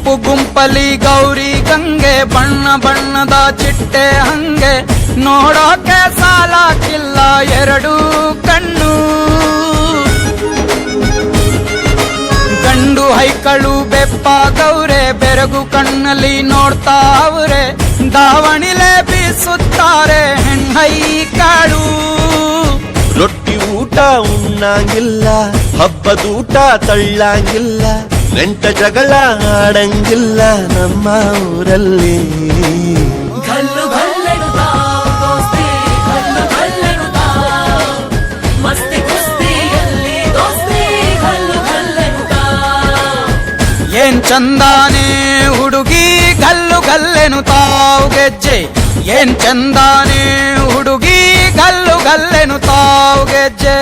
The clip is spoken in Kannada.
ಗುಂಪು ಗುಂಪಲಿ ಗೌರಿ ಗಂಗೆ ಬಣ್ಣ ಬಣ್ಣದ ಚಿಟ್ಟೆ ಹಂಗೆ ನೋಡೋಕೆ ಸಾಲಾಕಿಲ್ಲ ಎರಡು ಕಣ್ಣು. ಗಂಡು ಹೈಕಳು ಬೆಪ್ಪಾಗವ್ರೆ ಬೆರಗು ಕಣ್ಣಲ್ಲಿ ನೋಡ್ತಾವ್ರೆ ದಾವಣಿಲೆ ಬೀಸುತ್ತಾರೆ ಹೆಣ್ಣೈಕಾಳು. ರೊಟ್ಟಿ ಊಟ ಉಣ್ಣಂಗಿಲ್ಲ ಹಬ್ಬದೂಟ ತಳ್ಳಂಗಿಲ್ಲ ನೆಂಟ ಜಗಳ ಆಡಂಗಿಲ್ಲ ನಮ್ಮ ಊರಲ್ಲಿ. ಗಲ್ಲು ಗಲ್ಲೆನುತಾವ್ ದೋಸ್ತಿ ಗಲ್ಲು ಗಲ್ಲೆನುತಾವ್ ಮಸ್ತಿ ಕುಸ್ತಿಯಲ್ಲಿ ದೋಸ್ತಿ ಗಲ್ಲು ಗಲ್ಲೆನುತಾವ್. ಏನ್ ಚಂದಾನೆ ಹುಡುಗಿ ಗಲ್ಲು ಗಲ್ಲೆನುತಾವ್ ಗೆಜ್ಜೆ ಏನ್ ಚಂದಾನೆ ಹುಡುಗಿ ಗಲ್ಲು ಗಲ್ಲೆನುತಾವ್ ಗೆಜ್ಜೆ.